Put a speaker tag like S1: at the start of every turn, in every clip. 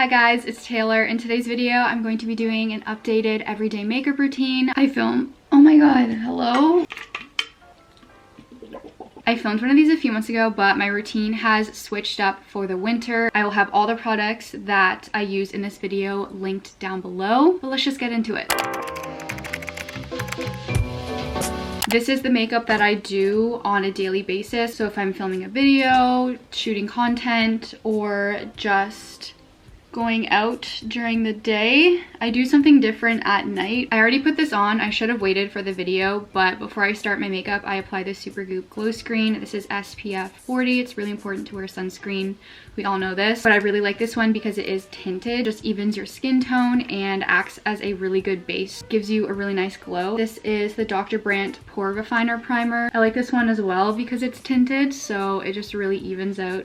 S1: Hi guys, it's Taylor. In today's video, I'm going to be doing an updated everyday makeup routine. Oh my god, hello? I filmed one of these a few months ago, but my routine has switched up for the winter. I will have all the products that I use in this video linked down below, but let's just get into it. This is the makeup that I do on a daily basis. So if I'm filming a video, shooting content, or just going out during the day, I do something different at night. I already put this on. I should have waited for the video, but before I start my makeup, I apply this Supergoop Glow Screen. This is SPF 40. It's really important to wear sunscreen. We all know this, but I really like this one because it is tinted, just evens your skin tone and acts as a really good base. Gives you a really nice glow. This is the Dr. Brandt Pore Refiner Primer. I like this one as well because it's tinted, so it just really evens out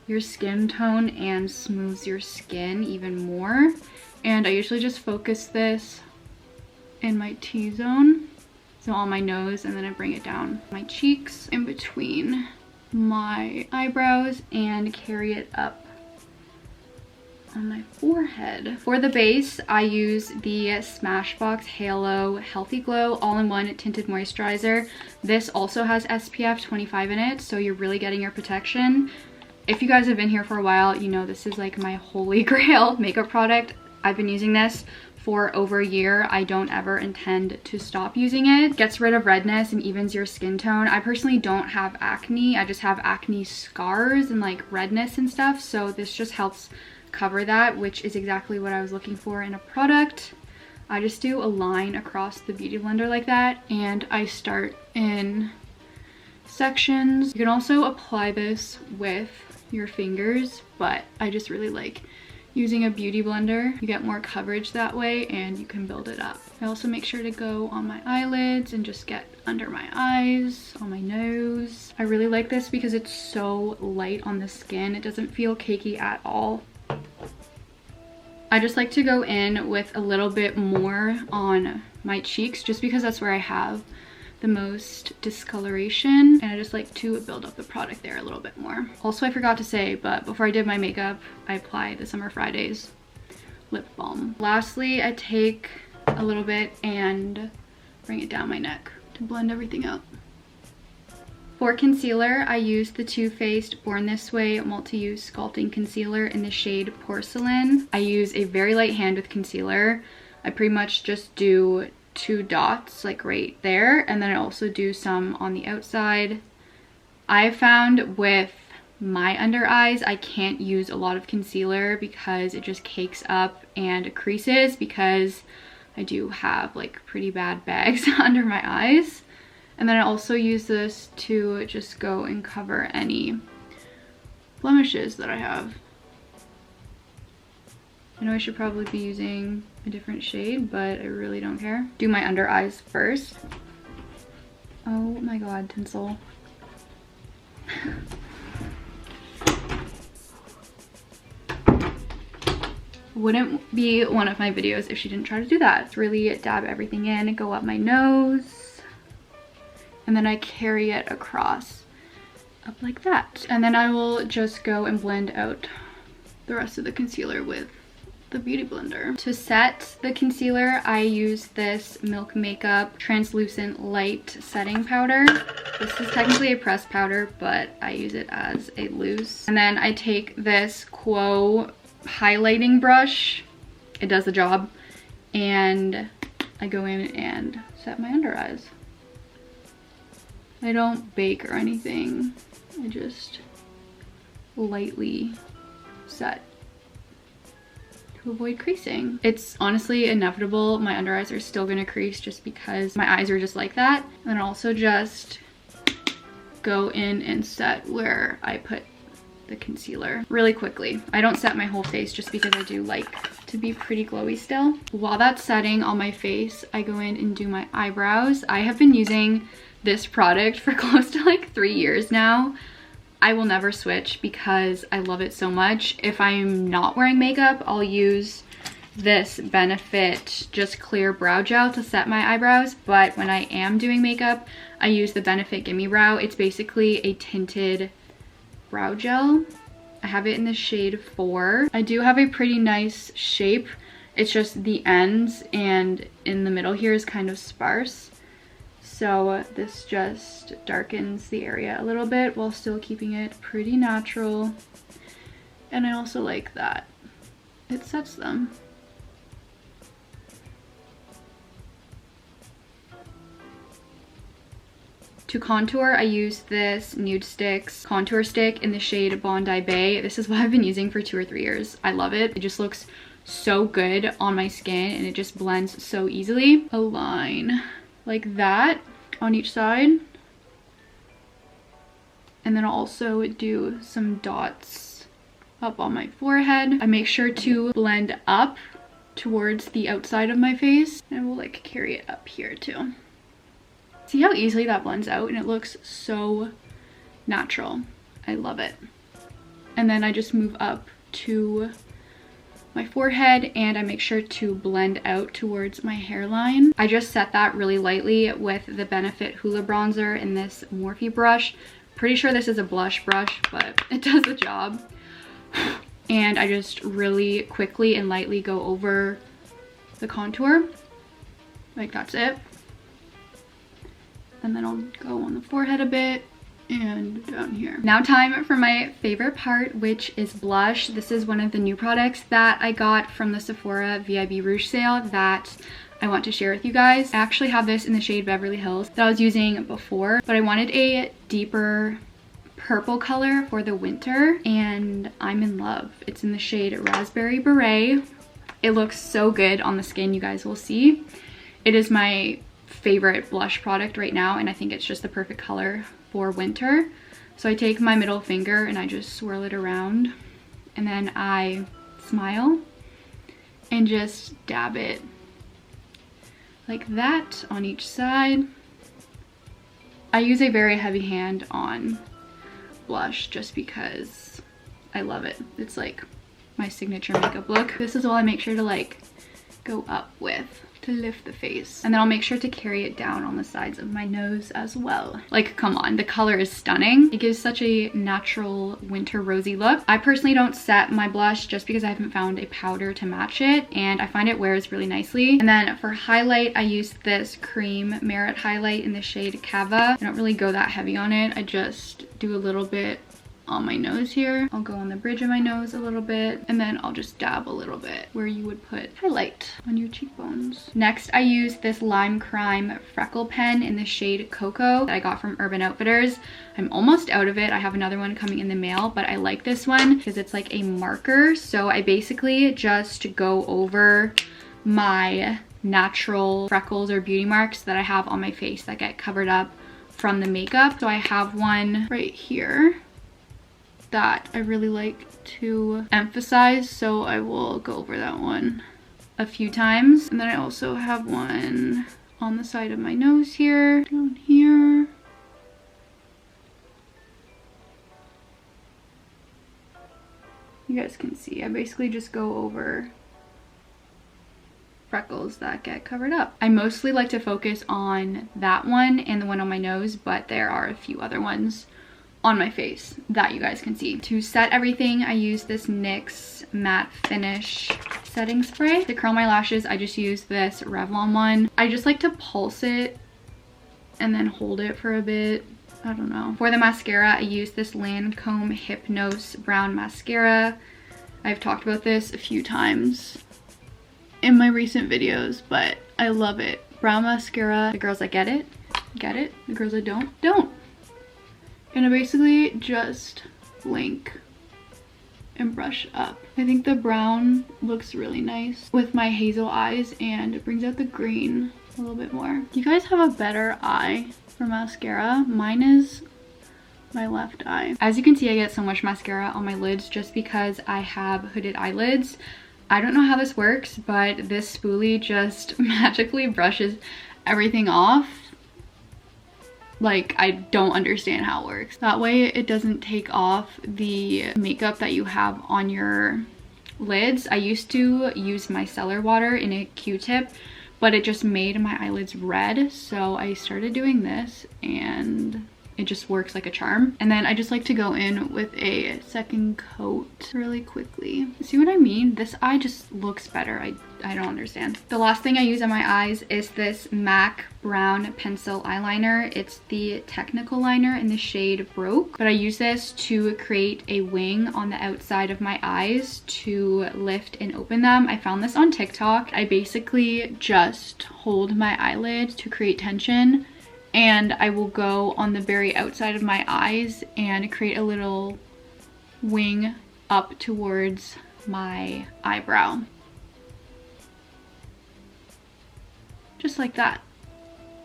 S1: your skin tone and smooths your skin even more. And I usually just focus this in my T-zone, so on my nose, and then I bring it down my cheeks, in between my eyebrows, and carry it up on my forehead. For the base, I use the Smashbox Halo Healthy Glow All-in-One Tinted Moisturizer. This also has SPF 25 in it, so you're really getting your protection. If you guys have been here for a while, you know this is like my holy grail makeup product. I've been using this for over a year. I don't ever intend to stop using it. Gets rid of redness and evens your skin tone. I personally don't have acne. I just have acne scars and like redness and stuff. So this just helps cover that, which is exactly what I was looking for in a product. I just do a line across the Beauty Blender like that, and I start in sections. You can also apply this with your fingers, but I just really like using a beauty blender. You get more coverage that way and you can build it up. I also make sure to go on my eyelids and just get under my eyes, on my nose. I really like this because it's so light on the skin. It doesn't feel cakey at all. I just like to go in with a little bit more on my cheeks just because that's where I have the most discoloration, and I just like to build up the product there a little bit more. Also, I forgot to say, but before I did my makeup, I applied the Summer Fridays lip balm. Lastly, I take a little bit and bring it down my neck to blend everything out. For concealer, I use the Too Faced Born This Way Multi-Use Sculpting Concealer in the shade Porcelain. I use a very light hand with concealer. I pretty much just do 2 dots like right there, and then I also do some on the outside. I found with my under eyes I can't use a lot of concealer because it just cakes up and creases, because I do have like pretty bad bags under my eyes. And then I also use this to just go and cover any blemishes that I have. I know I should probably be using a different shade, but I really don't care. Do my under eyes first. Oh my god, tinsel. Wouldn't be one of my videos if she didn't try to do that. It's really dab everything in, go up my nose, and then I carry it across up like that. And then I will just go and blend out the rest of the concealer with the Beauty Blender. To set the concealer, I use this Milk Makeup Translucent Light Setting Powder. This is technically a pressed powder, but I use it as a loose. And then I take this Quo highlighting brush. It does the job. And I go in and set my under eyes. I don't bake or anything. I just lightly set to avoid creasing. It's honestly inevitable. My under eyes are still gonna crease just because my eyes are just like that. And then also just go in and set where I put the concealer really quickly. I don't set my whole face just because I do like to be pretty glowy still. While that's setting on my face, I go in and do my eyebrows. I have been using this product for close to like 3 years now. I will never switch because I love it so much. If I'm not wearing makeup, I'll use this Benefit Just Clear Brow Gel to set my eyebrows, but when I am doing makeup, I use the Benefit Gimme Brow. It's basically a tinted brow gel, I have it in the shade 4. I do have a pretty nice shape. It's just the ends and in the middle here is kind of sparse. So this just darkens the area a little bit while still keeping it pretty natural. And I also like that it sets them. To contour, I use this Nude Sticks contour stick in the shade Bondi Bay. This is what I've been using for 2 or 3 years. I love it. It just looks so good on my skin and it just blends so easily. A line like that on each side. And then I'll also do some dots up on my forehead. I make sure to blend up towards the outside of my face and we'll like carry it up here too. See how easily that blends out and it looks so natural. I love it. And then I just move up to my forehead and I make sure to blend out towards my hairline. I just set that really lightly with the Benefit Hoola bronzer in this Morphe brush. Pretty sure this is a blush brush, but it does the job. And I just really quickly and lightly go over the contour. Like that's it. And then I'll go on the forehead a bit and down here. Now time for my favorite part, which is blush. This is one of the new products that I got from the Sephora VIB Rouge sale that I want to share with you guys. I actually have this in the shade Beverly Hills that I was using before, but I wanted a deeper purple color for the winter and I'm in love. It's in the shade Raspberry Beret. It looks so good on the skin, you guys will see. It is my favorite blush product right now and I think it's just the perfect color for winter. So I take my middle finger and I just swirl it around and then I smile and just dab it like that on each side. I use a very heavy hand on blush just because I love it. It's like my signature makeup look. This is all I make sure to like go up with to lift the face, and then I'll make sure to carry it down on the sides of my nose as well. Like, come on, the color is stunning. It gives such a natural winter rosy look. I personally don't set my blush just because I haven't found a powder to match it and I find it wears really nicely. And then for highlight, I use this cream Merit highlight in the shade Cava. I don't really go that heavy on it. I just do a little bit on my nose here. I'll go on the bridge of my nose a little bit and then I'll just dab a little bit where you would put highlight on your cheekbones. Next, I use this Lime Crime freckle pen in the shade Cocoa that I got from Urban Outfitters. I'm almost out of it. I have another one coming in the mail, but I like this one because it's like a marker. So I basically just go over my natural freckles or beauty marks that I have on my face that get covered up from the makeup. So I have one right here that I really like to emphasize, so I will go over that one a few times. And then I also have one on the side of my nose here, down here. You guys can see, I basically just go over freckles that get covered up. I mostly like to focus on that one and the one on my nose, but there are a few other ones on my face that you guys can see. To set everything, I use this NYX Matte Finish setting spray. To curl my lashes, I just use this Revlon one. I just like to pulse it and then hold it for a bit. I don't know. For the mascara, I use this Lancome Hypnose Brown Mascara. I've talked about this a few times in my recent videos, but I love it. Brown mascara. The girls that get it, get it. The girls that don't, don't. And I basically just blink and brush up. I think the brown looks really nice with my hazel eyes and it brings out the green a little bit more. You guys have a better eye for mascara. Mine is my left eye. As you can see, I get so much mascara on my lids just because I have hooded eyelids. I don't know how this works, but this spoolie just magically brushes everything off. Like, I don't understand how it works. That way it doesn't take off the makeup that you have on your lids. I used to use micellar water in a Q-tip, but it just made my eyelids red. So I started doing this and it just works like a charm. And then I just like to go in with a second coat really quickly. See what I mean? This eye just looks better. I don't understand. The last thing I use on my eyes is this MAC brown pencil eyeliner. It's the technical liner in the shade Broke, but I use this to create a wing on the outside of my eyes to lift and open them. I found this on TikTok. I basically just hold my eyelid to create tension, and I will go on the very outside of my eyes and create a little wing up towards my eyebrow. Just like that.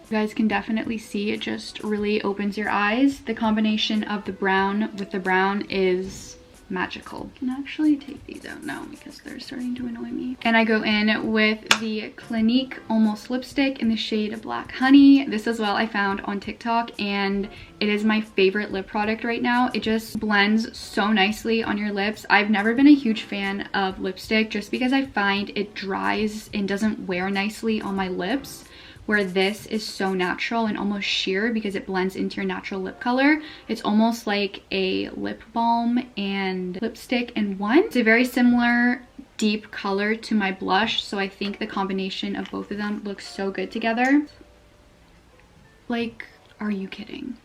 S1: You guys can definitely see it just really opens your eyes. The combination of the brown with the brown is magical. I can actually take these out now because they're starting to annoy me. And I go in with the Clinique Almost lipstick in the shade Black Honey. This as well I found on TikTok, and it is my favorite lip product right now. It just blends so nicely on your lips. I've never been a huge fan of lipstick just because I find it dries and doesn't wear nicely on my lips, where this is so natural and almost sheer because it blends into your natural lip color. It's almost like a lip balm and lipstick in one. It's a very similar deep color to my blush, so I think the combination of both of them looks so good together. Like, are you kidding?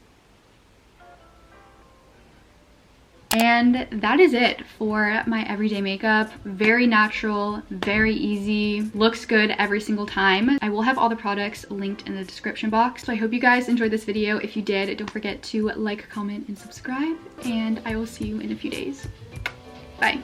S1: And that is it for my everyday makeup. Very natural, very easy, looks good every single time. I will have all the products linked in the description box. So I hope you guys enjoyed this video. If you did, don't forget to like, comment, and subscribe. And I will see you in a few days. Bye.